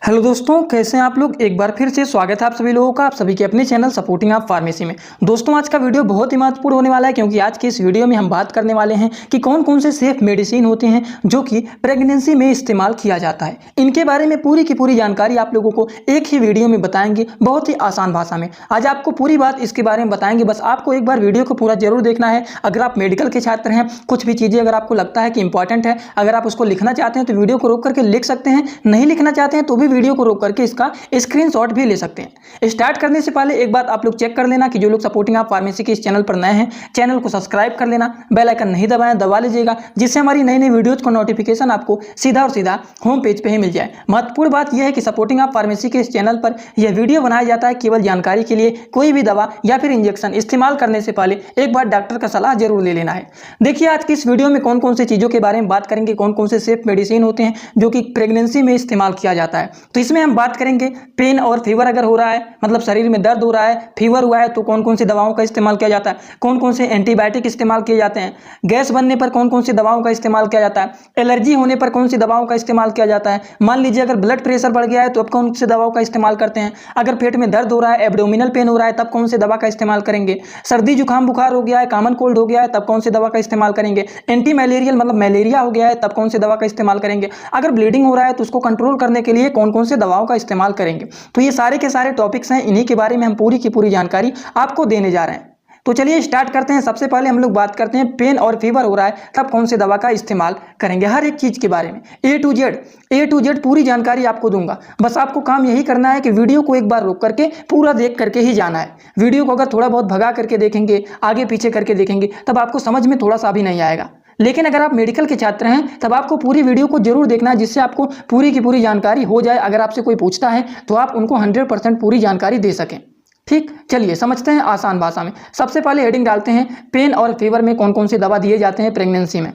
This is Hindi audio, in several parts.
हेलो दोस्तों, कैसे हैं आप लोग। एक बार फिर से स्वागत है आप सभी लोगों का आप सभी के अपने चैनल सपोर्टिंग आप फार्मेसी में। दोस्तों, आज का वीडियो बहुत ही महत्वपूर्ण होने वाला है क्योंकि आज के इस वीडियो में हम बात करने वाले हैं कि कौन कौन से सेफ मेडिसिन होते हैं जो कि प्रेगनेंसी में इस्तेमाल किया जाता है। इनके बारे में पूरी की पूरी जानकारी आप लोगों को एक ही वीडियो में बताएंगे, बहुत ही आसान भाषा में। आज आपको पूरी बात इसके बारे में बताएंगे, बस आपको एक बार वीडियो को पूरा जरूर देखना है। अगर आप मेडिकल के छात्र हैं, कुछ भी चीज़ें अगर आपको लगता है कि इंपॉर्टेंट है, अगर आप उसको लिखना चाहते हैं तो वीडियो को रोक करके लिख सकते हैं, नहीं लिखना चाहते हैं तो भी वीडियो को रोक करके इसका स्क्रीनशॉट भी ले सकते हैं। स्टार्ट करने से पहले एक बात आप लोग चेक कर लेना कि जो लोग सपोर्टिंग आप फार्मेसी के इस चैनल पर नए हैं, चैनल को सब्सक्राइब कर लेना, बेल आइकन नहीं दबाएं, दबा लीजिएगा, जिससे हमारी नई नई वीडियोज को नोटिफिकेशन आपको सीधा और सीधा होम पेज पे ही मिल जाए। महत्वपूर्ण बात यह है कि सपोर्टिंग आप फार्मेसी के इस चैनल पर यह वीडियो बनाया जाता है केवल जानकारी के लिए। कोई भी दवा या फिर इंजेक्शन इस्तेमाल करने से पहले एक बार डॉक्टर का सलाह जरूर ले लेना है। देखिए, आज की इस वीडियो में कौन कौन सी चीज़ों के बारे में बात करेंगे, कौन कौन से सेफ मेडिसिन होते हैं जो कि प्रेगनेंसी में इस्तेमाल किया जाता है। तो इसमें हम बात करेंगे पेन और फीवर अगर हो रहा है, मतलब शरीर में दर्द हो रहा है, फीवर हुआ है, तो कौन कौन सी दवाओं का इस्तेमाल किया जाता है, कौन कौन से एंटीबायोटिक इस्तेमाल किए जाते हैं, गैस बनने पर कौन कौन सी दवाओं का इस्तेमाल किया जाता है, एलर्जी होने पर कौन सी दवाओं का इस्तेमाल किया जाता है। मान लीजिए अगर ब्लड प्रेशर बढ़ गया है तो अब कौन सी दवाओं का इस्तेमाल करते हैं, अगर पेट में दर्द हो रहा है, एब्डोमिनल पेन हो रहा है, तब कौन सी दवा का इस्तेमाल करेंगे, सर्दी जुकाम बुखार हो गया है, कॉमन कोल्ड हो गया है, तब कौन सी दवा का इस्तेमाल करेंगे, एंटी मलेरियल मतलब मलेरिया हो गया है, तब कौन सी दवा का इस्तेमाल करेंगे, अगर ब्लीडिंग हो रहा है तो उसको कंट्रोल करने के लिए कौन कौन सी दवाओं का इस्तेमाल करेंगे। तो ये सारे के सारे टॉपिक्स हैं, इन्हीं के बारे में हम पूरी की पूरी जानकारी आपको देने जा रहे हैं। तो चलिए स्टार्ट करते हैं। सबसे पहले हम लोग बात करते हैं पेन और फीवर हो रहा है तब कौन सी दवा का इस्तेमाल करेंगे। हर एक चीज़ के बारे में ए टू जेड पूरी जानकारी आपको दूंगा। बस आपको काम यही करना है कि वीडियो को एक बार रोक करके पूरा देख करके ही जाना है। वीडियो को अगर थोड़ा बहुत भगा करके देखेंगे, आगे पीछे करके देखेंगे, तब आपको समझ में थोड़ा सा भी नहीं आएगा। लेकिन अगर आप मेडिकल के छात्र हैं तब आपको पूरी वीडियो को जरूर देखना है, जिससे आपको पूरी की पूरी जानकारी हो जाए। अगर आपसे कोई पूछता है तो आप उनको 100% पूरी जानकारी दे सकें। ठीक, चलिए समझते हैं आसान भाषा में। सबसे पहले हेडिंग डालते हैं पेन और फीवर में कौन कौन सी दवा दिए जाते हैं प्रेगनेंसी में।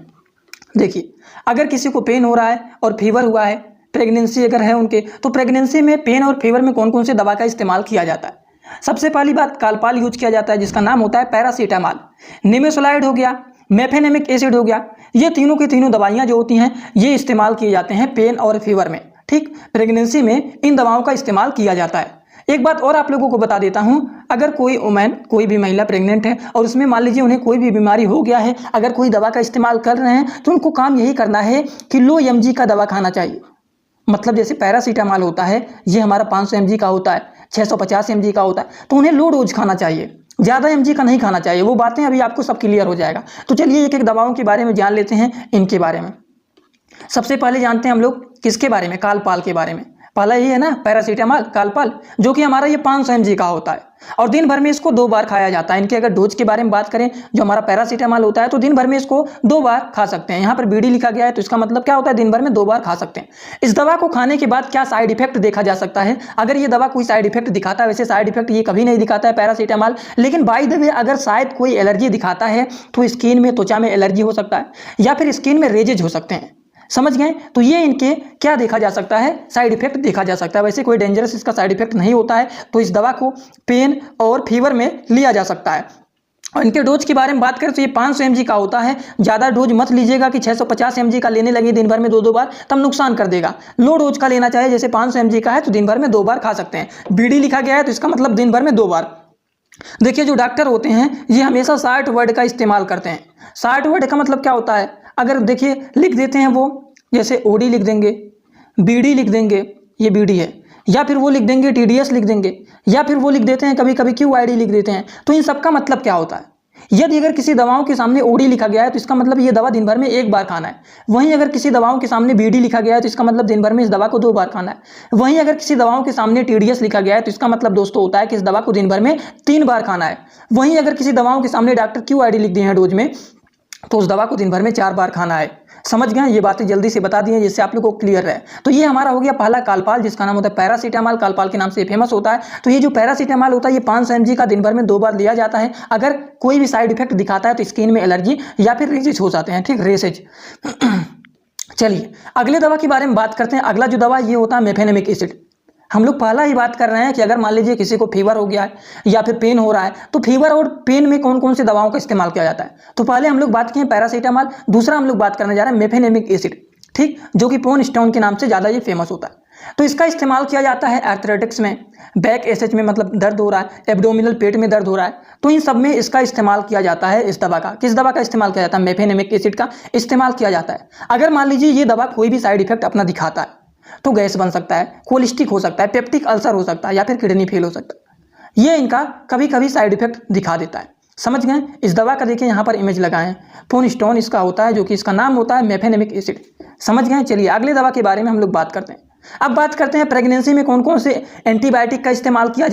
देखिए, अगर किसी को पेन हो रहा है और फीवर हुआ है, प्रेगनेंसी अगर है उनके, तो प्रेगनेंसी में पेन और फीवर में कौन कौन सी दवा का इस्तेमाल किया जाता है। सबसे पहली बात, कालपाल यूज किया जाता है जिसका नाम होता है पैरासीटामॉल। निमेसोलाइड हो गया, मेफेनेमिक एसिड हो गया, ये तीनों की तीनों दवाइयाँ जो होती हैं ये इस्तेमाल किए जाते हैं पेन और फीवर में। ठीक, प्रेगनेंसी में इन दवाओं का इस्तेमाल किया जाता है। एक बात और आप लोगों को बता देता हूं, अगर कोई वुमेन, कोई भी महिला प्रेग्नेंट है और उसमें मान लीजिए उन्हें कोई भी बीमारी हो गया है, अगर कोई दवा का इस्तेमाल कर रहे हैं तो उनको काम यही करना है कि लो mg का दवा खाना चाहिए। मतलब जैसे पैरासीटामॉल होता है, ये हमारा 500 mg का होता है, 650 mg का होता है, तो उन्हें लो डोज खाना चाहिए, ज़्यादा mg का नहीं खाना चाहिए। वो बातें अभी आपको सब क्लियर हो जाएगा। तो चलिए एक एक दवाओं के बारे में जान लेते हैं, इनके बारे में। सबसे पहले जानते हैं हम लोग किसके बारे में, कालपाल के बारे में। पहला ये है ना पैरासीटामॉल, कालपाल, जो कि हमारा ये 500 mg का होता है और दिन भर में इसको 2 बार खाया जाता है। इनके अगर डोज के बारे में बात करें, जो हमारा पैरासीटामॉल होता है तो दिन भर में इसको 2 बार खा सकते हैं। यहाँ पर बीडी लिखा गया है तो इसका मतलब क्या होता है, दिन भर में 2 बार खा सकते हैं। इस दवा को खाने के बाद क्या साइड इफेक्ट देखा जा सकता है, अगर ये दवा कोई साइड इफेक्ट दिखाता है, वैसे साइड इफेक्ट ये कभी नहीं दिखाता है पैरासीटामॉल, लेकिन बाय द वे अगर शायद कोई एलर्जी दिखाता है तो स्किन में, त्वचा में एलर्जी हो सकता है या फिर स्किन में रेजेज हो सकते हैं। समझ गए, तो ये इनके क्या देखा जा सकता है, साइड इफेक्ट देखा जा सकता है। वैसे कोई डेंजरस इसका साइड इफेक्ट नहीं होता है, तो इस दवा को पेन और फीवर में लिया जा सकता है। और इनके डोज के बारे में बात करें तो ये 500 mg का होता है। ज़्यादा डोज मत लीजिएगा कि 650 mg का लेने लगे दिन भर में 2 बार, तब नुकसान कर देगा। लो डोज का लेना चाहिए, जैसे 500 mg का है तो दिन भर में 2 बार खा सकते हैं। बीडी लिखा गया है तो इसका मतलब दिन भर में 2 बार। देखिए, जो डॉक्टर होते हैं ये हमेशा 60 वर्ड का इस्तेमाल करते हैं। 60 वर्ड का मतलब क्या होता है, अगर देखिए लिख देते हैं वो, जैसे ओडी लिख देंगे, बीडी लिख देंगे, ये बीडी है, या फिर वो लिख देंगे टीडीएस लिख देंगे, या फिर वो लिख देते हैं कभी कभी क्यूआईडी लिख देते हैं। तो इन सब का मतलब क्या होता है, यदि अगर किसी दवाओं के सामने ओडी लिखा गया है तो इसका मतलब ये दवा दिन भर में 1 बार खाना है। वहीं अगर किसी दवाओं के सामने बीडी लिखा गया है तो इसका मतलब दिन भर में इस दवा को 2 बार खाना है। वहीं अगर किसी दवाओं के सामने टीडीएस लिखा गया है तो इसका मतलब दोस्तों होता है कि इस दवा को दिन भर में 3 बार खाना है। वहीं अगर किसी दवाओं के सामने डॉक्टर क्यूआईडी लिख दिए हैं डोज में, तो उस दवा को दिन भर में 4 बार खाना है। समझ गए, ये बातें जल्दी से बता दी हैं जिससे आप लोगों को क्लियर रहे। तो ये हमारा हो गया पहला कालपाल, जिसका नाम होता है पैरासीटामॉल, कालपाल के नाम से फेमस होता है। तो ये जो पैरासीटामॉल होता है ये 500 mg का दिन भर में 2 बार लिया जाता है। अगर कोई भी साइड इफेक्ट दिखाता है तो स्किन में एलर्जी या फिर रेसेज हो जाते हैं। ठीक, रेसेज। चलिए अगले दवा के बारे में बात करते हैं। अगला जो दवा ये होता है मेफेनेमिक एसिड। हम लोग पहला ही बात कर रहे हैं कि अगर मान लीजिए किसी को फीवर हो गया है या फिर पेन हो रहा है, तो फीवर और पेन में कौन कौन सी दवाओं का इस्तेमाल किया जाता है। तो पहले हम लोग बात किए पैरासीटामॉल, दूसरा हम लोग बात करने जा रहे हैं मेफेनेमिक एसिड। ठीक, जो कि पोन स्टोन के नाम से ज़्यादा ये फेमस होता है। तो इसका इस्तेमाल किया जाता है एर्थराइटिक्स में, बैक एसएच में मतलब दर्द हो रहा है, एब्डोमिनल पेट में दर्द हो रहा है, तो इन सब में इसका इस्तेमाल किया जाता है। इस दवा का, किस दवा का इस्तेमाल किया जाता है? मेफेनेमिक एसिड का इस्तेमाल किया जाता है। अगर मान लीजिए ये दवा कोई भी साइड इफेक्ट अपना दिखाता है तो गैस बन सकता है, कोलिस्टिक हो सकता है, पेप्टिक अल्सर हो सकता है, या फिर किडनी फेल हो सकता है। ये इनका कभी कभी साइड इफेक्ट दिखा देता है। समझ गए? इस दवा का देखिए यहाँ पर इमेज लगाएं, फोनस्टोन इसका होता है, जो कि इसका नाम होता है मेफेनेमिक एसिड। समझ गए? चलिए अगले दवा के बारे में हम लोग बात करते हैं। अब बात करते हैं प्रेगनेंसी में कौन कौन से एंटीबायोटिक का इस्तेमाल किया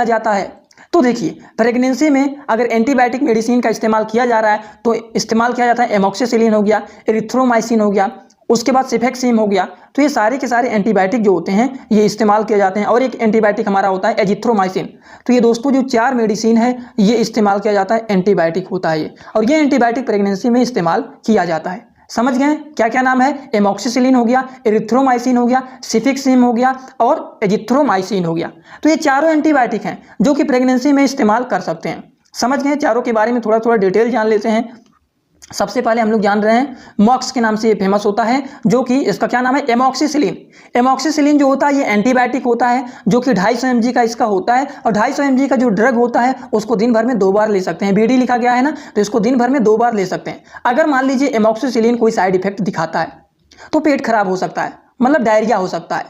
जाता है। तो देखिए प्रेगनेंसी में अगर एंटीबायोटिक मेडिसिन का इस्तेमाल किया जा रहा है तो इस्तेमाल किया जाता है एमॉक्सिसिलिन हो गया, एरिथ्रोमाइसिन हो गया, उसके बाद सिफेक्सिम हो गया। तो ये सारे के सारे एंटीबायोटिक जो होते हैं ये इस्तेमाल किए जाते हैं। और एक एंटीबायोटिक हमारा होता है एजिथ्रोमाइसिन। तो ये दोस्तों जो 4 मेडिसिन है ये इस्तेमाल किया जाता है, एंटीबायोटिक होता है ये, और ये एंटीबायोटिक प्रेगनेंसी में इस्तेमाल किया जाता है। समझ गए? क्या क्या नाम है? एमॉक्सिसिलिन हो गया, एरिथ्रोमाइसिन हो गया, सिफिक्सिम हो गया और एजिथ्रोमाइसिन हो गया। तो ये चारों एंटीबायोटिक हैं जो कि प्रेगनेंसी में इस्तेमाल कर सकते हैं। समझ गए? चारों के बारे में थोड़ा थोड़ा डिटेल जान लेते हैं। सबसे पहले हम लोग जान रहे हैं मॉक्स के नाम से ये फेमस होता है, जो कि इसका क्या नाम है? एमॉक्सिसिलिन। एमॉक्सिसिलिन जो होता है ये एंटीबायोटिक होता है, जो कि 250 mg का इसका होता है, और 250 mg का जो ड्रग होता है उसको दिन भर में 2 बार ले सकते हैं। बीडी लिखा गया है ना, तो इसको दिन भर में 2 बार ले सकते हैं। अगर मान लीजिए एमॉक्सिसिलिन कोई साइड इफेक्ट दिखाता है तो पेट खराब हो सकता है, मतलब डायरिया हो सकता है,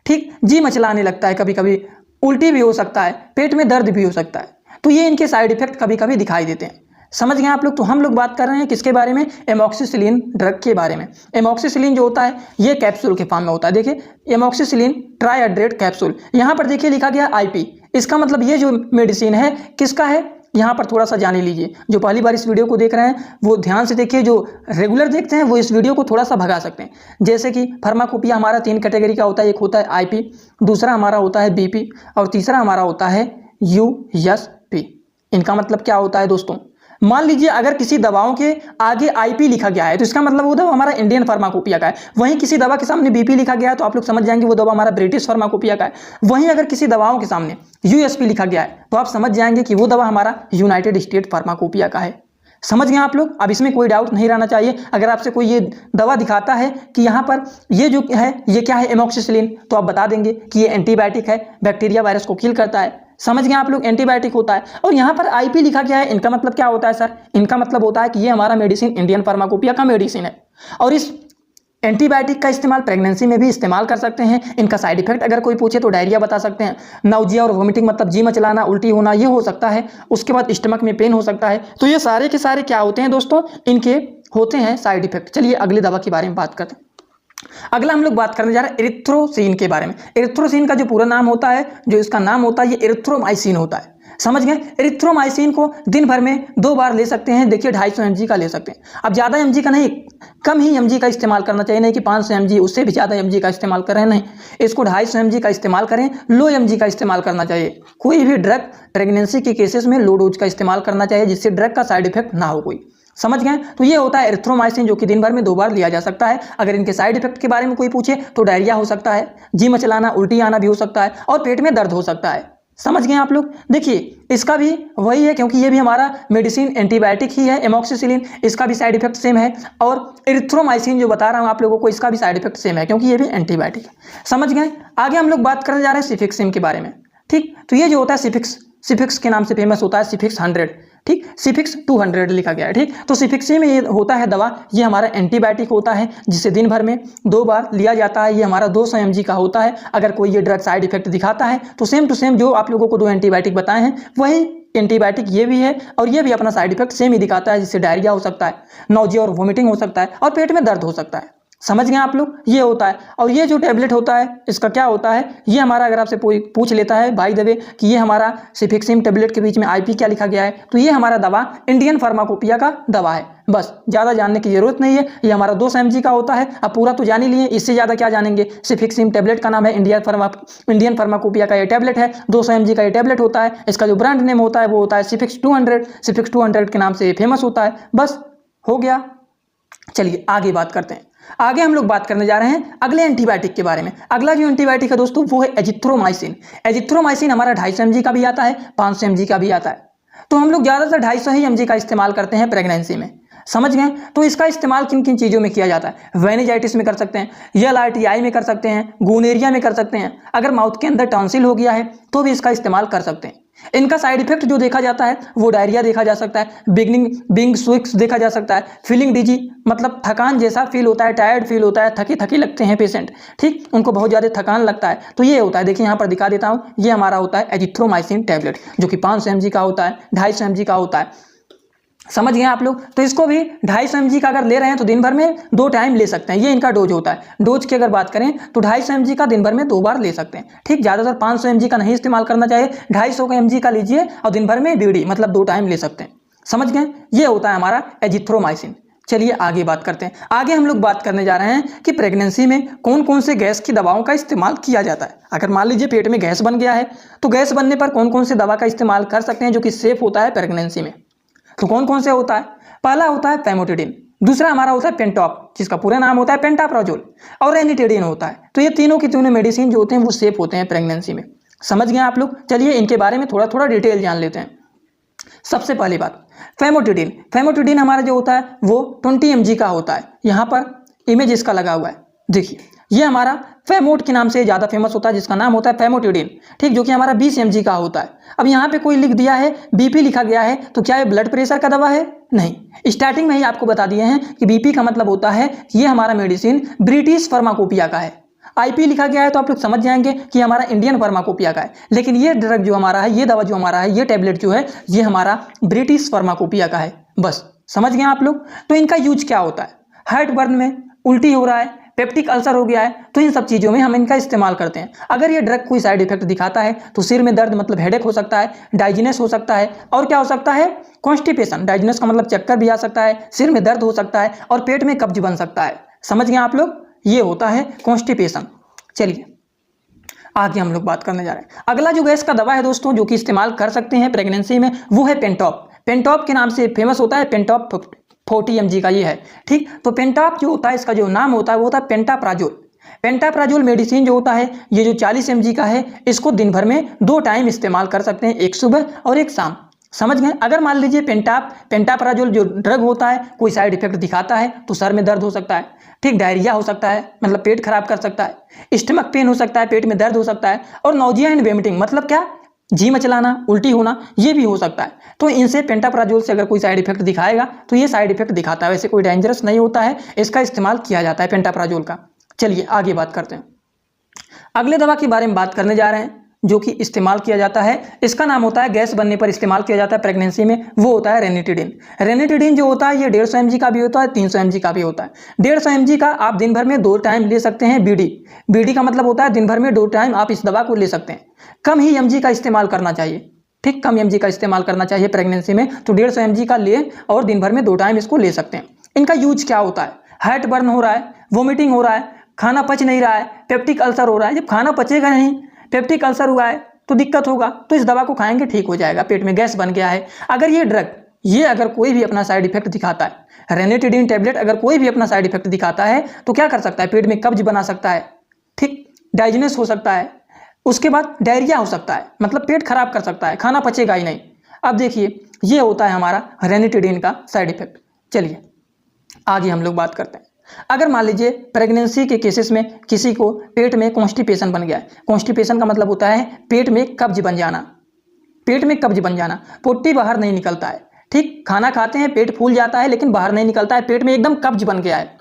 ठीक, जी मचलाने लगता है, कभी कभी उल्टी भी हो सकता है, पेट में दर्द भी हो सकता है। तो ये इनके साइड इफेक्ट कभी कभी दिखाई देते हैं। समझ गए आप लोग? तो हम लोग बात कर रहे हैं किसके बारे में? एमॉक्सिसिलिन ड्रग के बारे में। एमॉक्सिसिलिन जो होता है ये कैप्सूल के फॉर्म में होता है। देखिए एमॉक्सिसिलिन ट्राइहाइड्रेट कैप्सूल, यहाँ पर देखिए लिखा गया आईपी। इसका मतलब ये जो मेडिसिन है किसका है, यहाँ पर थोड़ा सा जान लीजिए। जो पहली बार इस वीडियो को देख रहे हैं वो ध्यान से देखिए, जो रेगुलर देखते हैं वो इस वीडियो को थोड़ा सा भगा सकते हैं। जैसे कि फार्माकोपिया हमारा 3 कैटेगरी का होता है। एक होता है आईपी, दूसरा हमारा होता है बीपी, और तीसरा हमारा होता है यूएसपी। इनका मतलब क्या होता है दोस्तों? मान लीजिए अगर किसी दवाओं के आगे आईपी लिखा गया है तो इसका मतलब वो दवा हमारा इंडियन फार्माकोपिया का है। वहीं किसी दवा के सामने बीपी लिखा गया है तो आप लोग समझ जाएंगे वो दवा हमारा ब्रिटिश फार्माकोपिया का है। वहीं अगर किसी दवाओं के सामने यूएसपी लिखा गया है तो आप समझ जाएंगे कि वो दवा हमारा यूनाइटेड स्टेट फार्माकोपिया का है। समझ गए आप लोग? अब इसमें कोई डाउट नहीं रहना चाहिए। अगर आपसे कोई ये दवा दिखाता है कि यहाँ पर ये जो है ये क्या है एमॉक्सिसिलिन, तो आप बता देंगे कि ये एंटीबायोटिक है, बैक्टीरिया वायरस को किल करता है। समझ गए आप लोग? एंटीबायोटिक होता है। और यहाँ पर आईपी लिखा गया है, इनका मतलब क्या होता है सर? इनका मतलब होता है कि ये हमारा मेडिसिन इंडियन फार्माकोपिया का मेडिसिन है, और इस एंटीबायोटिक का इस्तेमाल प्रेगनेंसी में भी इस्तेमाल कर सकते हैं। इनका साइड इफेक्ट अगर कोई पूछे तो डायरिया बता सकते हैं, नाउजिया और वोमिटिंग मतलब जी मचलाना, उल्टी होना, ये हो सकता है। उसके बाद स्टमक में पेन हो सकता है। तो ये सारे के सारे क्या होते हैं दोस्तों? इनके होते हैं साइड इफेक्ट। चलिए अगली दवा के बारे में बात करते हैं। अगला हम लोग बात करने जा रहे हैं एरिथ्रोसिन के बारे में। एरिथ्रोसिन का जो पूरा नाम होता है, जो इसका नाम होता है, ये एरिथ्रोमाइसिन होता है। समझ गए? एरिथ्रोमाइसिन को दिन भर में 2 बार ले सकते हैं। देखिए 250 mg का ले सकते हैं। अब ज़्यादा mg का नहीं, कम ही mg का इस्तेमाल करना चाहिए। नहीं कि 500 mg, उससे भी ज़्यादा mg का इस्तेमाल करें, नहीं, इसको 250 mg का इस्तेमाल करें। लो mg का इस्तेमाल करना चाहिए। कोई भी ड्रग प्रेगनेंसी के केसेस में लो डोज का इस्तेमाल करना चाहिए, जिससे ड्रग का साइड इफेक्ट ना हो कोई। समझ गए? तो ये होता है एरिथ्रोमाइसिन, जो कि दिन भर में 2 बार लिया जा सकता है। अगर इनके साइड इफेक्ट के बारे में कोई पूछे तो डायरिया हो सकता है, जी मचलाना, उल्टी आना भी हो सकता है, और पेट में दर्द हो सकता है। समझ गए आप लोग? देखिए इसका भी वही है, क्योंकि ये भी हमारा मेडिसिन एंटीबायोटिक ही है। एमॉक्सिसिलिन, इसका भी साइड इफेक्ट सेम है, और एरिथ्रोमाइसिन जो बता रहा हूँ आप लोगों को, इसका भी साइड इफेक्ट सेम है, क्योंकि ये भी एंटीबायोटिक है। समझ गए? आगे हम लोग बात करने जा रहे हैं सिफिक्सिम के बारे में। ठीक, तो ये जो होता है सिफिक्स के नाम से फेमस होता है, सिफिक्स 100, ठीक, सिफिक्स 200 लिखा गया है। ठीक, तो सिफिक्सिम में ये होता है दवा, ये हमारा एंटीबायोटिक होता है, जिसे दिन भर में 2 बार लिया जाता है। ये हमारा 200 mg का होता है। अगर कोई ये ड्रग साइड इफेक्ट दिखाता है तो सेम टू सेम जो आप लोगों को 2 एंटीबायोटिक बताए हैं वही एंटीबायोटिक ये भी है, और ये भी अपना साइड इफेक्ट सेम ही दिखाता है, जिससे डायरिया हो सकता है, नाउजिया और वोमिटिंग हो सकता है, और पेट में दर्द हो सकता है। समझ गए आप लोग? ये होता है। और ये जो टैबलेट होता है इसका क्या होता है, ये हमारा अगर आपसे पूछ लेता है बाय द वे कि ये हमारा सिफिक्सिम टैबलेट के बीच में आईपी क्या लिखा गया है, तो ये हमारा दवा इंडियन फार्माकोपिया का दवा है। बस ज़्यादा जानने की जरूरत नहीं है। ये हमारा 200 mg का होता है। अब पूरा तो जान ही लिए, इससे ज़्यादा क्या जानेंगे। सिफिक्सिम टैबलेट का नाम है, इंडियन फार्माकोपिया का ये टैबलेट है, 200 mg का ये टैबलेट होता है। इसका जो ब्रांड नेम होता है वो होता है सिफिक्स 200। सिफिक्स 200 के नाम से फेमस होता है। बस हो गया। चलिए आगे बात करते हैं। आगे हम लोग बात करने जा रहे हैं अगले एंटीबायोटिक के बारे में। अगला जो एंटीबायोटिक है दोस्तों वो है एजिथ्रोमाइसिन। एजिथ्रोमाइसिन हमारा 250 mg का भी आता है, 500 mg का भी आता है। तो हम लोग ज़्यादातर 250 ही mg का इस्तेमाल करते हैं प्रेगनेंसी में। समझ गए। तो इसका इस्तेमाल किन किन चीज़ों में किया जाता है, वेनिजाइटिस में कर सकते हैं, ELRTI में कर सकते हैं, गूनेरिया में कर सकते हैं, अगर माउथ के अंदर टॉन्सिल हो गया है तो भी इसका इस्तेमाल कर सकते हैं। इनका साइड इफेक्ट जो देखा जाता है वो डायरिया देखा जा सकता है, बिंग स्विक्स देखा जा सकता है, फीलिंग डिजी मतलब थकान जैसा फील होता है, टायर्ड फील होता है, थके थके लगते हैं पेशेंट, ठीक, उनको बहुत ज़्यादा थकान लगता है, तो ये होता है। देखिए यहाँ पर दिखा देता हूँ, ये हमारा होता है एजिथ्रोमाइसिन टैबलेट जो कि 500 mg का होता है, 250 mg का होता है। समझ गए आप लोग। तो इसको भी 250 mg का अगर ले रहे हैं तो दिन भर में 2 टाइम ले सकते हैं, ये इनका डोज होता है। डोज की अगर बात करें तो 250 mg का दिन भर में 2 बार ले सकते हैं, ठीक। ज़्यादातर 500 mg का नहीं इस्तेमाल करना चाहिए, 250 mg का लीजिए और दिन भर में बीड़ी मतलब 2 टाइम ले सकते हैं। समझ गए, ये होता है हमारा एजिथ्रोमाइसिन। चलिए आगे बात करते हैं। आगे हम लोग बात करने जा रहे हैं कि प्रेगनेंसी में कौन कौन से गैस की दवाओं का इस्तेमाल किया जाता है। अगर मान लीजिए पेट में गैस बन गया है तो गैस बनने पर कौन कौन से दवा का इस्तेमाल कर सकते हैं जो कि सेफ होता है प्रेगनेंसी में। तो कौन कौन से होता है, पहला होता है फेमोटिडिन, दूसरा हमारा होता है पेंटॉप जिसका पूरा नाम होता है पेंटाप्राजोल, और रेनिटिडिन होता है। तो ये तीनों की तीनों मेडिसिन जो होते हैं वो सेफ होते हैं प्रेगनेंसी में। समझ गए आप लोग। चलिए इनके बारे में थोड़ा थोड़ा डिटेल जान लेते हैं। सबसे पहली बात फेमोटिडिन। फेमोटिडिन हमारा जो होता है वो 20 mg का होता है। यहाँ पर इमेज इसका लगा हुआ है, देखिए ये हमारा फेमोट के नाम से ज़्यादा फेमस होता है जिसका नाम होता है फेमोटिडिन, ठीक, जो कि हमारा 20 mg का होता है। अब यहाँ पे कोई लिख दिया है बीपी लिखा गया है, तो क्या ये ब्लड प्रेशर का दवा है? नहीं। स्टार्टिंग में ही आपको बता दिए हैं कि बीपी का मतलब होता है कि ये हमारा मेडिसिन ब्रिटिश फार्माकोपिया का है। आईपी लिखा गया है तो आप लोग समझ जाएंगे कि हमारा इंडियन फार्माकोपिया का है, लेकिन ये ड्रग जो हमारा है, ये दवा जो हमारा है, ये टैबलेट जो है, ये हमारा ब्रिटिश फार्माकोपिया का है। बस समझ गए आप लोग। तो इनका यूज क्या होता है, हार्ट बर्न में, उल्टी हो रहा है, पेप्टिक अल्सर हो गया है, तो इन सब चीज़ों में हम इनका इस्तेमाल करते हैं। अगर ये ड्रग कोई साइड इफेक्ट दिखाता है तो सिर में दर्द मतलब हेडेक हो सकता है, डाइजिनेस हो सकता है, और क्या हो सकता है, कॉन्स्टिपेशन। डाइजिनेस का मतलब चक्कर भी आ सकता है, सिर में दर्द हो सकता है और पेट में कब्ज बन सकता है। समझ गए आप लोग, ये होता है कॉन्स्टिपेशन। चलिए आगे हम लोग बात करने जा रहे हैं। अगला जो गैस का दवा है दोस्तों जो कि इस्तेमाल कर सकते हैं प्रेगनेंसी में वो है पेंटॉप। पेंटॉप के नाम से फेमस होता है, पेंटॉप 40 mg का ये है, ठीक। तो पेंटॉप जो होता है इसका जो नाम होता है वो होता है पेंटाप्राजोल। पेंटाप्राजोल मेडिसिन जो होता है ये जो 40 mg का है, इसको दिन भर में 2 टाइम इस्तेमाल कर सकते हैं, एक सुबह और एक शाम। समझ गए। अगर मान लीजिए पेंटाप्राजोल जो ड्रग होता है कोई साइड इफेक्ट दिखाता है तो सर में दर्द हो सकता है, ठीक, डायरिया हो सकता है मतलब पेट खराब कर सकता है, स्टमक पेन हो सकता है, पेट में दर्द हो सकता है, और नौजिया एंड वोमिटिंग मतलब क्या, जी मचलाना, उल्टी होना, ये भी हो सकता है। तो इनसे पेंटाप्राजोल से अगर कोई साइड इफेक्ट दिखाएगा तो ये साइड इफेक्ट दिखाता है, वैसे कोई डेंजरस नहीं होता है, इसका इस्तेमाल किया जाता है पेंटाप्राजोल का। चलिए आगे बात करते हैं। अगले दवा के बारे में बात करने जा रहे हैं जो कि इस्तेमाल किया जाता है, इसका नाम होता है गैस बनने पर इस्तेमाल किया जाता है प्रेगनेंसी में, वो होता है रेनिटिडिन। रेनिटिडिन जो होता है ये 150 mg का भी होता है, 300 mg का भी होता है। 150 mg का आप दिन भर में 2 टाइम ले सकते हैं। बीडी का मतलब होता है दिन भर में 2 टाइम आप इस दवा को ले सकते हैं। कम ही mg का इस्तेमाल करना चाहिए, ठीक, कम mg का इस्तेमाल करना चाहिए प्रेगनेंसी में। तो 150 mg का ले और दिन भर में 2 टाइम इसको ले सकते हैं। इनका यूज क्या होता है, हार्ट बर्न हो रहा है, वोमिटिंग हो रहा है, खाना पच नहीं रहा है, पेप्टिक अल्सर हो रहा है। जब खाना पचेगा नहीं, पेप्टिक अल्सर हुआ है तो दिक्कत होगा, तो इस दवा को खाएंगे ठीक हो जाएगा। पेट में गैस बन गया है, अगर ये ड्रग अगर कोई भी अपना साइड इफेक्ट दिखाता है, रेनिटिडिन टैबलेट अगर कोई भी अपना साइड इफेक्ट दिखाता है तो क्या कर सकता है, पेट में कब्ज बना सकता है, ठीक, डाइजेनेस हो सकता है, उसके बाद डायरिया हो सकता है मतलब पेट खराब कर सकता है, खाना पचेगा ही नहीं। अब देखिए ये होता है हमारा रेनिटिडिन का साइड इफेक्ट। चलिए आगे हम लोग बात करते हैं। अगर मान लीजिए प्रेगनेंसी के केसेस में किसी को पेट में कॉन्स्टिपेशन बन गया है, कॉन्स्टिपेशन का मतलब होता है पेट में कब्ज बन जाना, पेट में कब्ज बन जाना, पोटी बाहर नहीं निकलता है, ठीक, खाना खाते हैं पेट फूल जाता है लेकिन बाहर नहीं निकलता है, पेट में एकदम कब्ज बन गया है,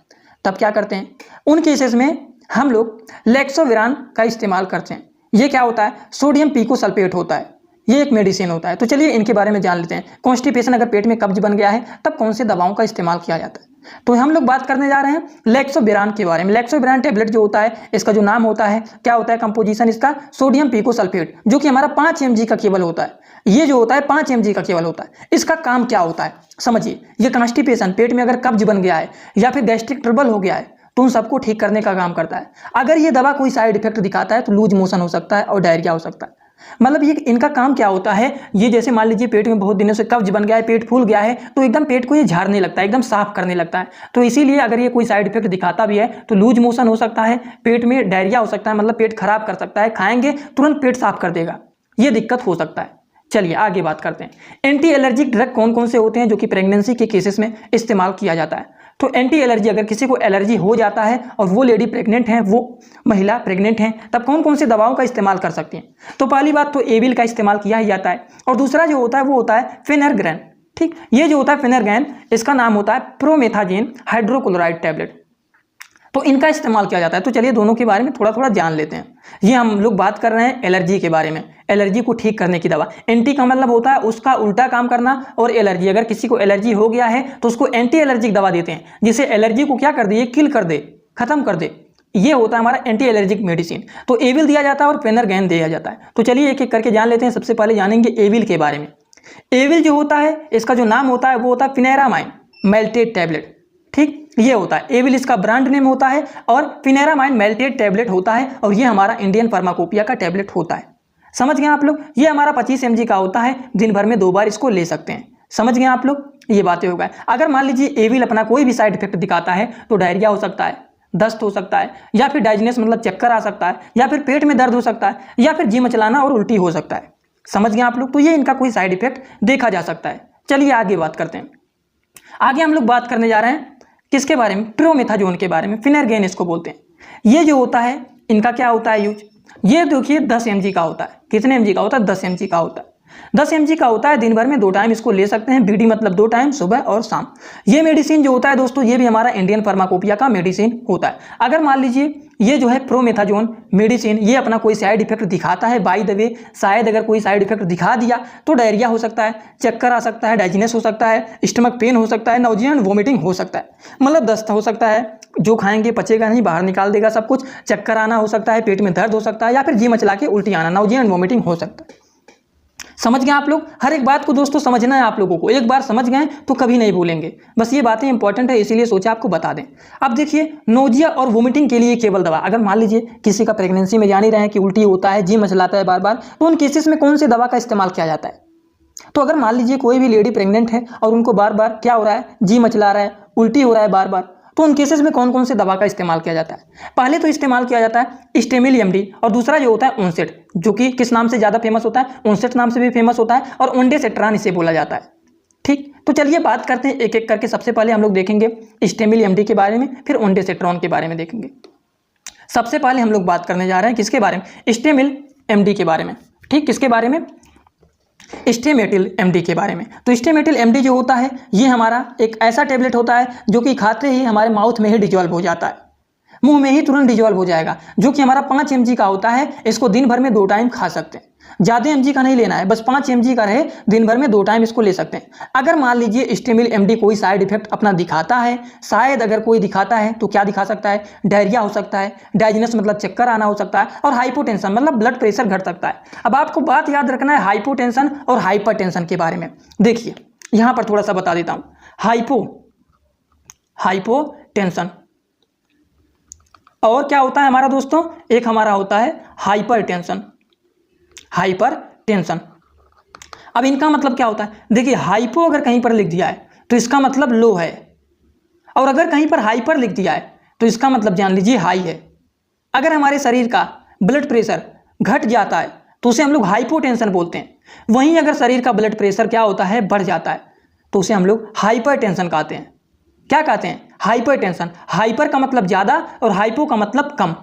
तब क्या करते हैं, उन केसेस में हम लोग लेक्सोविरान का इस्तेमाल करते हैं। ये क्या होता है, सोडियम पिकोसल्फेट होता है, ये एक मेडिसिन होता है। तो चलिए इनके बारे में जान लेते हैं। कॉन्स्टिपेशन अगर पेट में कब्ज बन गया है तब कौन से दवाओं का इस्तेमाल किया जाता है, तो हम लोग बात करने जा रहे हैं लेक्सोविरान के बारे में। लेक्सोविरान टैबलेट जो होता है इसका जो नाम होता है, क्या होता है कंपोजिशन इसका, सोडियम पिकोसल्फेट, जो कि हमारा 5 mg का केवल होता है। ये जो होता है 5 mg का केवल होता है। इसका काम क्या होता है समझिए, ये कॉन्स्टिपेशन, पेट में अगर कब्ज बन गया है या फिर गैस्ट्रिक ट्रबल हो गया है तो उन सबको ठीक करने का काम करता है। अगर ये दवा कोई साइड इफेक्ट दिखाता है तो लूज मोशन हो सकता है और डायरिया हो सकता है। मतलब ये इनका काम क्या होता है, ये जैसे मान लीजिए पेट में बहुत दिनों से कब्ज बन गया है, पेट फूल गया है, तो एकदम पेट को ये झाड़ने लगता है, एकदम साफ करने लगता है। तो इसीलिए अगर ये कोई साइड इफेक्ट दिखाता भी है तो लूज मोशन हो सकता है, पेट में डायरिया हो सकता है, मतलब पेट खराब कर सकता है, खाएंगे तुरंत पेट साफ कर देगा, ये दिक्कत हो सकता है। चलिए आगे बात करते हैं। एंटी एलर्जिक ड्रग कौन कौन से होते हैं जो कि प्रेगनेंसी के केसेस में इस्तेमाल किया जाता है। तो एंटी एलर्जी, अगर किसी को एलर्जी हो जाता है और वो लेडी प्रेग्नेंट है, वो महिला प्रेग्नेंट है, तब कौन कौन सी दवाओं का इस्तेमाल कर सकती हैं। तो पहली बात तो एविल का इस्तेमाल किया ही जाता है, और दूसरा जो होता है वो होता है फेनरग्रेन। ठीक, ये जो होता है फेनरग्रेन, इसका नाम होता है प्रोमेथाजीन हाइड्रोक्लोराइड टैबलेट। तो इनका इस्तेमाल किया जाता है। तो चलिए दोनों के बारे में थोड़ा थोड़ा जान लेते हैं। ये हम लोग बात कर रहे हैं एलर्जी के बारे में, एलर्जी को ठीक करने की दवा। एंटी का मतलब होता है उसका उल्टा काम करना, और एलर्जी, अगर किसी को एलर्जी हो गया है तो उसको एंटी एलर्जिक दवा देते हैं, जिससे एलर्जी को क्या कर दे, किल कर दे, खत्म कर दे। ये होता है हमारा एंटी एलर्जिक मेडिसिन। तो एविल दिया जाता है और फेनरग्रेन दिया जाता है। तो चलिए एक एक करके जान लेते हैं। सबसे पहले जानेंगे एविल के बारे में। एविल जो होता है, इसका जो नाम होता है वो होता है फिनेरामाइन मेल्टेड टैबलेट। ठीक, ये होता है एविल, इसका ब्रांड नेम होता है, और फिनेरामाइन मेल्टेड टैबलेट होता है, और ये हमारा इंडियन फार्माकोपिया का टैबलेट होता है। समझ गए आप लोग। ये हमारा 25 mg का होता है, दिन भर में 2 बार इसको ले सकते हैं। समझ गए आप लोग, ये बातें हो गए। अगर मान लीजिए एविल अपना कोई भी साइड इफेक्ट दिखाता है तो डायरिया हो सकता है, दस्त हो सकता है, या फिर डाइजेनेस मतलब चक्कर आ सकता है, या फिर पेट में दर्द हो सकता है, या फिर जी मचलाना और उल्टी हो सकता है। समझ गए आप लोग। तो ये इनका कोई साइड इफेक्ट देखा जा सकता है। चलिए आगे बात करते हैं। आगे हम लोग बात करने जा रहे हैं किसके बारे में, प्रोमेथाजोन के बारे में, फिनेरग्रेन इसको बोलते हैं। ये जो होता है, इनका क्या होता है यूज, ये देखिए 10 mg का होता है। कितने mg का होता है, 10 mg का होता है। 10 mg का होता है, दिन भर में 2 टाइम इसको ले सकते हैं। बीडी मतलब 2 टाइम, सुबह और शाम। ये मेडिसिन जो होता है दोस्तों, ये भी हमारा इंडियन फार्माकोपिया का मेडिसिन होता है। अगर मान लीजिए ये जो है प्रोमेथाजोन मेडिसिन, ये अपना कोई साइड इफेक्ट दिखाता है, बाय द वे शायद अगर कोई साइड इफेक्ट दिखा दिया तो डायरिया हो सकता है, चक्कर आ सकता है, डाइजेनेस हो सकता है, स्टमक पेन हो सकता है, नाउजिया एंड वोमिटिंग हो सकता है, मतलब दस्त हो सकता है, जो खाएंगे पचेगा नहीं, बाहर निकाल देगा सब कुछ, चक्कर आना हो सकता है, पेट में दर्द हो सकता है, या फिर जी मचला के उल्टी आना, नाउजिया एंड वोमिटिंग हो सकता है। समझ गए आप लोग। हर एक बात को दोस्तों समझना है आप लोगों को, एक बार समझ गए तो कभी नहीं भूलेंगे। बस ये बातें इंपॉर्टेंट है, इसीलिए सोचा आपको बता दें। अब देखिए, नोजिया और वोमिटिंग के लिए केवल दवा, अगर मान लीजिए किसी का प्रेगनेंसी में जान ही रहे हैं कि उल्टी होता है, जी मचलाता है बार बार, तो उन केसेस में कौन सी दवा का इस्तेमाल किया जाता है। तो अगर मान लीजिए कोई भी लेडी प्रेग्नेंट है और उनको बार बार क्या हो रहा है, जी मचला रहा है, उल्टी हो रहा है बार बार, तो उन केसेस में कौन कौन से दवा का इस्तेमाल किया जाता है। पहले तो इस्तेमाल किया जाता है स्टेमिल एमडी, और दूसरा जो होता है ओनसेट, जो कि किस नाम से ज़्यादा फेमस होता है, ओनसेट नाम से भी फेमस होता है, और ओंडेसेट्रान इसे बोला जाता है। ठीक, तो चलिए बात करते हैं एक एक करके। सबसे पहले हम लोग देखेंगे स्टेमिल एमडी के बारे में, फिर ओंडेसेट्रान के बारे में देखेंगे। सबसे पहले हम लोग बात करने जा रहे हैं किसके बारे में, स्टेमिल एमडी के बारे में। ठीक, किसके बारे में, स्टेमेटिल एमडी के बारे में। तो स्टेमेटिल एमडी जो होता है, ये हमारा एक ऐसा टेबलेट होता है जो कि खाते ही हमारे माउथ में ही डिजॉल्व हो जाता है, मुंह में ही तुरंत डिजॉल्व हो जाएगा, जो कि हमारा 5 mg का होता है। इसको दिन भर में 2 टाइम खा सकते हैं, ज़्यादा mg का नहीं लेना है, बस 5 mg का रहे, दिन भर में 2 टाइम इसको ले सकते हैं। अगर मान लीजिए स्टेमिल एमडी कोई साइड इफेक्ट अपना दिखाता है, शायद अगर कोई दिखाता है तो क्या दिखा सकता है, डायरिया हो सकता है, डाइजेनेस मतलब चक्कर आना हो सकता है, और हाइपोटेंशन मतलब ब्लड प्रेशर घट सकता है। अब आपको बात याद रखना है हाइपोटेंशन और हाइपरटेंशन के बारे में। देखिए यहाँ पर थोड़ा सा बता देता हूँ, हाइपोटेंशन और क्या होता है हमारा दोस्तों, एक हमारा होता है हाइपरटेंशन। अब इनका मतलब क्या होता है, देखिए हाइपो अगर कहीं पर लिख दिया है तो इसका मतलब लो है, और अगर कहीं पर हाइपर लिख दिया है तो इसका मतलब जान लीजिए हाई है। अगर हमारे शरीर का ब्लड प्रेशर घट जाता है तो उसे हम लोग हाइपोटेंशन बोलते हैं। वहीं अगर शरीर का ब्लड प्रेशर क्या होता है, बढ़ जाता है, तो उसे हम लोग हाइपरटेंशन कहते हैं। क्या कहते हैं, हाइपरटेंशन। हाइपर का मतलब ज़्यादा और हाइपो का मतलब कम।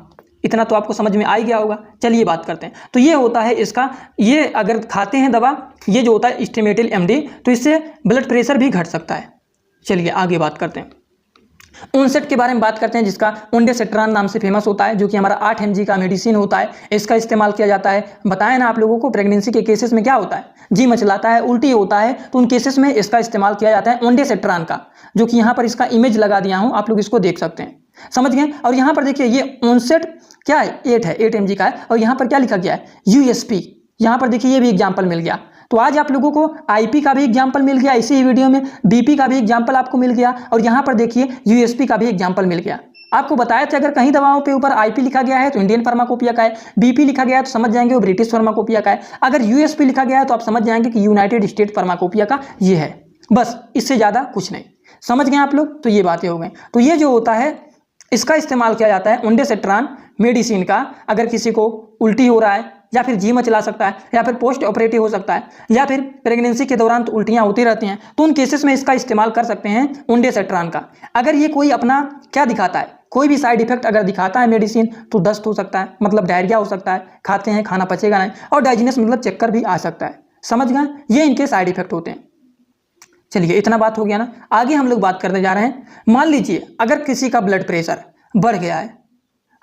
इतना तो आपको समझ में आ ही गया होगा। चलिए बात करते हैं। तो ये होता है इसका, ये अगर खाते हैं दवा, ये जो होता है स्टेमेटिल एमडी, तो इससे ब्लड प्रेशर भी घट सकता है। चलिए आगे बात करते हैं। ओनसेट के बारे में बात करते हैं, जिसका ओंडेसेट्रान नाम से फेमस होता है, जो कि हमारा 8 mg का मेडिसिन होता है। इसका इस्तेमाल किया जाता है। बताया ना आप लोगों को, प्रेगनेंसी के केसेस में क्या होता है, जी मचलाता है, उल्टी होता है, तो उन केसेस में इसका इस्तेमाल किया जाता है ओंडेसेट्रान का, जो कि यहाँ पर इसका इमेज लगा दिया हूँ, आप लोग इसको देख सकते हैं। समझ गए। और यहाँ पर देखिए ये ओनसेट क्या है, 8 mg का है, और यहाँ पर क्या लिखा गया है, यूएसपी। यहाँ पर देखिए ये भी एग्जाम्पल मिल गया। तो आज आप लोगों को आईपी का भी एग्जाम्पल मिल गया इसी ही वीडियो में, बीपी का भी एग्जाम्पल आपको मिल गया, और यहाँ पर देखिए यूएसपी का भी एग्जाम्पल मिल गया। आपको बताया था अगर कहीं दवाओं पे ऊपर आईपी लिखा गया है तो इंडियन फार्माकोपिया का है, बीपी लिखा गया है तो समझ जाएंगे वो ब्रिटिश फार्माकोपिया का है, अगर यूएसपी लिखा गया है तो आप समझ जाएंगे कि यूनाइटेड स्टेट फार्माकोपिया का ये है। बस इससे ज़्यादा कुछ नहीं। समझ गए आप लोग। तो ये बातें हो गई। तो ये जो होता है इसका इस्तेमाल किया जाता है ओंडेसेट्रान मेडिसिन का, अगर किसी को उल्टी हो रहा है या फिर जी मचला सकता है, या फिर पोस्ट ऑपरेटिव हो सकता है, या फिर प्रेगनेंसी के दौरान तो उल्टियाँ होती रहती हैं, तो उन केसेस में इसका इस्तेमाल कर सकते हैं ओंडेसेट्रान का। अगर ये कोई अपना क्या दिखाता है, कोई भी साइड इफेक्ट अगर दिखाता है मेडिसिन, तो दस्त हो सकता है, मतलब डायरिया हो सकता है, खाते हैं खाना पचेगा नहीं, और डाइजेनस मतलब चक्कर भी आ सकता है। समझ गए, ये इनके साइड इफेक्ट होते हैं। चलिए इतना बात हो गया ना, आगे हम लोग बात करने जा रहे हैं। मान लीजिए अगर किसी का ब्लड प्रेशर बढ़ गया है,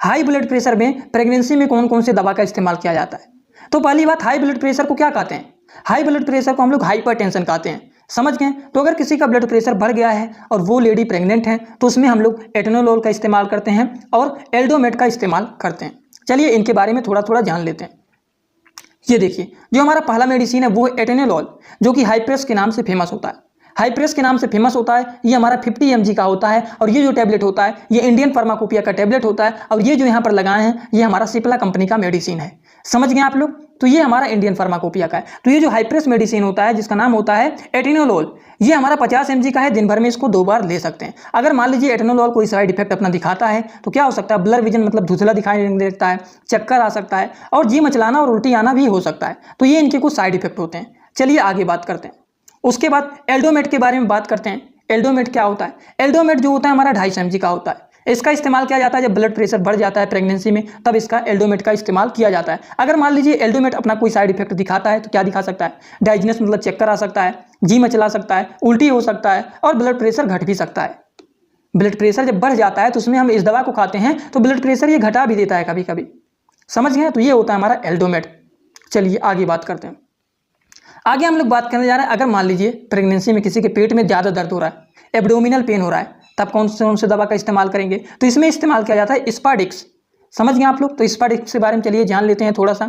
हाई ब्लड प्रेशर में प्रेगनेंसी में कौन कौन सी दवा का इस्तेमाल किया जाता है। तो पहली बात, हाई ब्लड प्रेशर को क्या कहते हैं? हाई ब्लड प्रेशर को हम लोग हाइपरटेंशन कहते हैं। समझ गए। तो अगर किसी का ब्लड प्रेशर बढ़ गया है और वो लेडी प्रेग्नेंट है, तो उसमें हम लोग एटेनोलोल का इस्तेमाल करते हैं और एल्डोमेट का इस्तेमाल करते हैं। चलिए इनके बारे में थोड़ा थोड़ा जान लेते हैं। ये देखिए, जो हमारा पहला मेडिसिन है वो है एटेनोलोल, जो कि हाइप्रेस के नाम से फेमस होता है। हाइप्रेस के नाम से फेमस होता है। ये हमारा 50 mg का होता है, और ये जो टैबलेट होता है ये इंडियन फार्माकोपिया का टैबलेट होता है, और ये जो यहाँ पर लगाए हैं ये हमारा सिप्ला कंपनी का मेडिसिन है। समझ गए आप लोग। तो ये हमारा इंडियन फार्माकोपिया का है। तो ये जो हाइप्रेस मेडिसिन होता है जिसका नाम होता है एटेनोलोल, ये हमारा 50 mg का है। दिन भर में इसको 2 बार ले सकते हैं। अगर मान लीजिए एटेनोलोल कोई साइड इफेक्ट अपना दिखाता है तो क्या हो सकता है, ब्लर विजन मतलब धुंधला दिखाई देता है, चक्कर आ सकता है, और जी मचलाना और उल्टी आना भी हो सकता है। तो ये इनके कुछ साइड इफेक्ट होते हैं। चलिए आगे बात करते हैं। उसके बाद एल्डोमेट के बारे में बात करते हैं। एल्डोमेट क्या होता है? एल्डोमेट जो होता है हमारा 250 mg का होता है। इसका इस्तेमाल किया जाता है जब ब्लड प्रेशर बढ़ जाता है प्रेगनेंसी में, तब इसका एल्डोमेट का इस्तेमाल किया जाता है। अगर मान लीजिए एल्डोमेट अपना कोई साइड इफेक्ट दिखाता है तो क्या दिखा सकता है, डाइजेनस मतलब चक्कर आ सकता है, जी मचला सकता है, उल्टी हो सकता है, और ब्लड प्रेशर घट भी सकता है। ब्लड प्रेशर जब बढ़ जाता है तो उसमें हम इस दवा को खाते हैं तो ब्लड प्रेशर ये घटा भी देता है कभी कभी। समझ गए। तो ये होता है हमारा एल्डोमेट। चलिए आगे बात करते हैं। आगे हम लोग बात करने जा रहे हैं, अगर मान लीजिए प्रेगनेंसी में किसी के पेट में ज़्यादा दर्द हो रहा है, एब्डोमिनल पेन हो रहा है, तब कौन से दवा का इस्तेमाल करेंगे? तो इसमें इस्तेमाल किया जाता है स्पाडिक्स। समझ गए आप लोग। तो स्पाडिक्स के बारे में चलिए जान लेते हैं थोड़ा सा।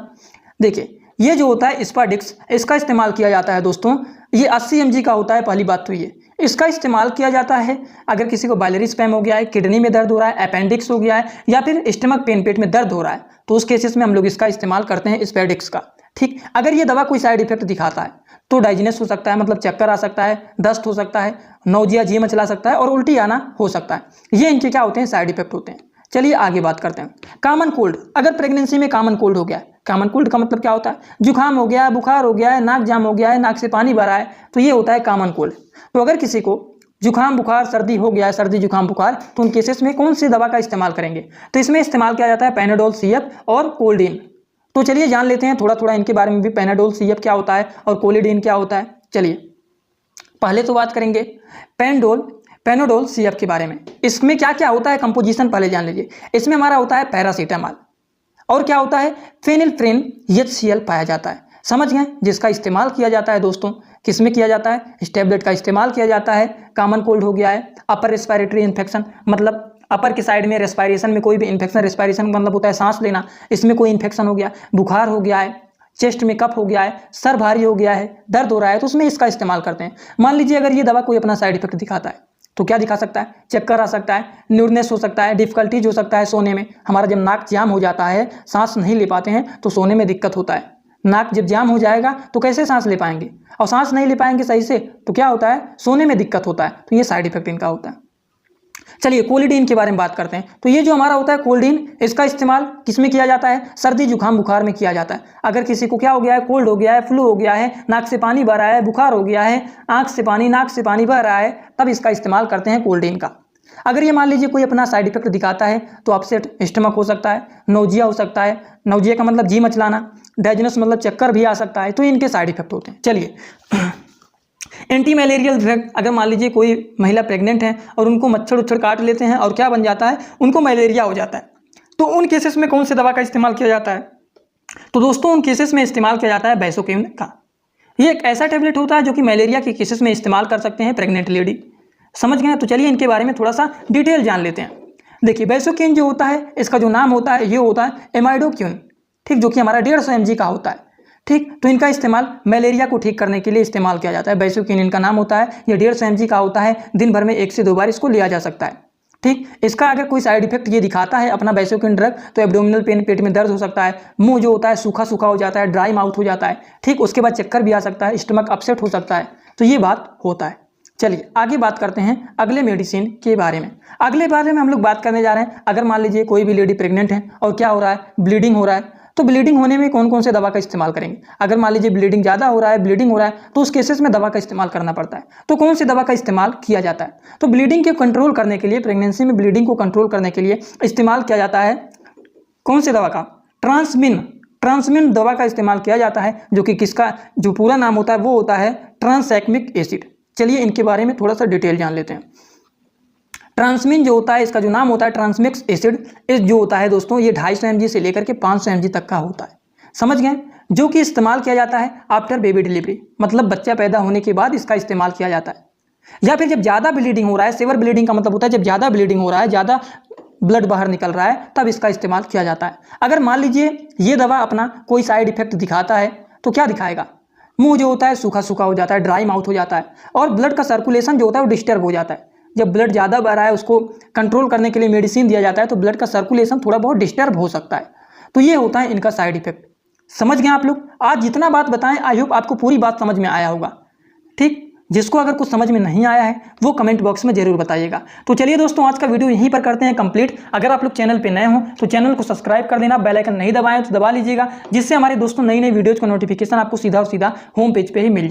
देखिए, ये जो होता है स्पाडिक्स, इसका इस्तेमाल किया जाता है दोस्तों, ये 80 mg का होता है। पहली बात तो ये इसका इस्तेमाल किया जाता है अगर किसी को बाइलरी स्पैम हो गया है, किडनी में दर्द हो रहा है, अपेंडिक्स हो गया है, या फिर स्टमक पेन, पेट में दर्द हो रहा है, तो उस केसेस में हम लोग इसका इस्तेमाल करते हैं स्पाडिक्स का। ठीक। अगर ये दवा कोई साइड इफेक्ट दिखाता है तो डाइजेनस हो सकता है, मतलब चक्कर आ सकता है, दस्त हो सकता है, नौजिया जी मचला सकता है, और उल्टी आना हो सकता है। ये इनके क्या होते हैं, साइड इफेक्ट होते हैं। चलिए आगे बात करते हैं। कॉमन कोल्ड, अगर प्रेगनेंसी में कॉमन कोल्ड हो गया है, कॉमन कोल्ड का मतलब क्या होता है, जुकाम हो गया है, बुखार हो गया है, नाक जाम हो गया है, नाक से पानी भरा है, तो ये होता है कॉमन कोल्ड। तो अगर किसी को जुकाम बुखार सर्दी हो गया है, सर्दी जुकाम बुखार, तो उन केसेस में कौन सी दवा का इस्तेमाल करेंगे? तो इसमें इस्तेमाल किया जाता है पैनाडोल CF और कोल्डीन। तो चलिए जान लेते हैं थोड़ा थोड़ा इनके बारे में भी। पैनाडोल CF क्या होता है और कोलिडीन क्या होता है। चलिए पहले तो बात करेंगे पैनाडोल CF के बारे में। इसमें क्या क्या होता है, कंपोजिशन पहले जान लीजिए। इसमें हमारा होता है पैरासीटामॉल, और क्या होता है, फेनिलफ्रेन HCl पाया जाता है। समझ गए। जिसका इस्तेमाल किया जाता है दोस्तों, किस में किया जाता है, इस टैबलेट का इस्तेमाल किया जाता है। कॉमन कोल्ड हो गया है, अपर रेस्पिरेटरी इन्फेक्शन, मतलब अपर की साइड में रेस्पिरेशन में कोई भी इन्फेक्शन, रेस्पिरेशन मतलब होता है सांस लेना, इसमें कोई इन्फेक्शन हो गया, बुखार हो गया है, चेस्ट में कफ हो गया है, सर भारी हो गया है, दर्द हो रहा है, तो उसमें इसका इस्तेमाल करते हैं। मान लीजिए अगर ये दवा कोई अपना साइड इफेक्ट दिखाता है तो क्या दिखा सकता है, चक्कर आ सकता है, न्यूरनेस हो सकता है, डिफिकल्टीज हो सकता है सोने में। हमारा जब नाक जाम हो जाता है, सांस नहीं ले पाते हैं, तो सोने में दिक्कत होता है। नाक जब जाम हो जाएगा तो कैसे सांस ले पाएंगे, और सांस नहीं ले पाएंगे सही से तो क्या होता है, सोने में दिक्कत होता है। तो ये साइड इफेक्ट इनका होता है। चलिए कोलिडीन के बारे में बात करते हैं। तो ये जो हमारा होता है कोल्डीन, इसका इस्तेमाल किस में किया जाता है, सर्दी जुकाम बुखार में किया जाता है। अगर किसी को क्या हो गया है, कोल्ड हो गया है, फ्लू हो गया है, नाक से पानी बह रहा है, बुखार हो गया है, नाक से पानी बह रहा है, तब इसका इस्तेमाल करते हैं कोल्डीन का। अगर ये मान लीजिए कोई अपना साइड इफेक्ट दिखाता है तो अपसेट स्टमक हो सकता है, नौजिया हो सकता है, नौजिया का मतलब जी मचलाना, डाइजेनस मतलब चक्कर भी आ सकता है, तो इनके साइड इफेक्ट होते हैं। चलिए एंटी मलेरियल ड्रग, अगर मान लीजिए कोई महिला प्रेग्नेंट है और उनको मच्छर उच्छर काट लेते हैं और क्या बन जाता है, उनको मलेरिया हो जाता है, तो उन केसेस में कौन सी दवा का इस्तेमाल किया जाता है? तो दोस्तों उन केसेस में इस्तेमाल किया जाता है बैसोकेन का। ये एक ऐसा टैबलेट होता है जो कि मलेरिया के केसेस में इस्तेमाल कर सकते हैं प्रेग्नेंट लेडी। समझ गए। तो चलिए इनके बारे में थोड़ा सा डिटेल जान लेते हैं। देखिए बैसोकेन जो होता है, इसका जो नाम होता है ये होता है एमाइडोक्यून, ठीक, जो कि हमारा 150 mg का होता है। ठीक। तो इनका इस्तेमाल मलेरिया को ठीक करने के लिए इस्तेमाल किया जाता है। बैसोकेन इनका नाम होता है, ये 150 mg का होता है। दिन भर में 1 से 2 बार इसको लिया जा सकता है। ठीक। इसका अगर कोई साइड इफेक्ट ये दिखाता है अपना बैसोकेन ड्रग, तो एब्डोमिनल पेन, पेट में दर्द हो सकता है, मुंह जो होता है सूखा सूखा हो जाता है, ड्राई माउथ हो जाता है। ठीक। उसके बाद चक्कर भी आ सकता है, स्टमक अपसेट हो सकता है, तो ये बात होता है। चलिए आगे बात करते हैं अगले मेडिसिन के बारे में। अगले बारे में हम लोग बात करने जा रहे हैं, अगर मान लीजिए कोई भी लेडी प्रेग्नेंट है और क्या हो रहा है, ब्लीडिंग हो रहा है, तो ब्लीडिंग होने में कौन कौन से दवा का इस्तेमाल करेंगे? अगर मान लीजिए ब्लीडिंग ज़्यादा हो रहा है, ब्लीडिंग हो रहा है, तो उस केसेस में दवा का इस्तेमाल करना पड़ता है। तो कौन सी दवा का इस्तेमाल किया जाता है? तो ब्लीडिंग को कंट्रोल करने के लिए, प्रेगनेंसी में ब्लीडिंग को कंट्रोल करने के लिए इस्तेमाल किया जाता है कौन सी दवा का? ट्रांसमिन दवा का इस्तेमाल किया जाता है, जो कि किसका जो पूरा नाम होता है वो होता है ट्रांसैक्मिक एसिड। चलिए इनके बारे में थोड़ा सा डिटेल जान लेते हैं। ट्रांसमिन जो होता है, इसका जो नाम होता है ट्रांसमिक्स एसिड, इस जो होता है दोस्तों ये 250 mg से लेकर के 500 mg तक का होता है, समझ गए? जो कि इस्तेमाल किया जाता है आफ्टर बेबी डिलीवरी, मतलब बच्चा पैदा होने के बाद इसका इस्तेमाल किया जाता है। या फिर जब ज़्यादा ब्लीडिंग हो रहा है, सेवर ब्लीडिंग का मतलब होता है जब ज़्यादा ब्लीडिंग हो रहा है, ज़्यादा ब्लड बाहर निकल रहा है, तब इसका इस्तेमाल किया जाता है। अगर मान लीजिए ये दवा अपना कोई साइड इफेक्ट दिखाता है तो क्या दिखाएगा? मुंह जो होता है सूखा सूखा हो जाता है, ड्राई माउथ हो जाता है, और ब्लड का सर्कुलेशन जो होता है वो डिस्टर्ब हो जाता है। जब ब्लड ज़्यादा बढ़ रहा है, उसको कंट्रोल करने के लिए मेडिसिन दिया जाता है, तो ब्लड का सर्कुलेशन थोड़ा बहुत डिस्टर्ब हो सकता है। तो ये होता है इनका साइड इफेक्ट। समझ गए आप लोग? आज जितना बात बताएं, आई होप आपको पूरी बात समझ में आया होगा। ठीक, जिसको अगर कुछ समझ में नहीं आया है वो कमेंट बॉक्स में जरूर बताइएगा। तो चलिए दोस्तों, आज का वीडियो यहीं पर करते हैं कंप्लीट। अगर आप लोग चैनल पे नए हों तो चैनल को सब्सक्राइब कर देना, बेल आइकन नहीं दबाएं तो दबा लीजिएगा, जिससे हमारे दोस्तों नई नई वीडियोज़ का नोटिफिकेशन आपको सीधा और सीधा होम पेज पे ही मिल जाए।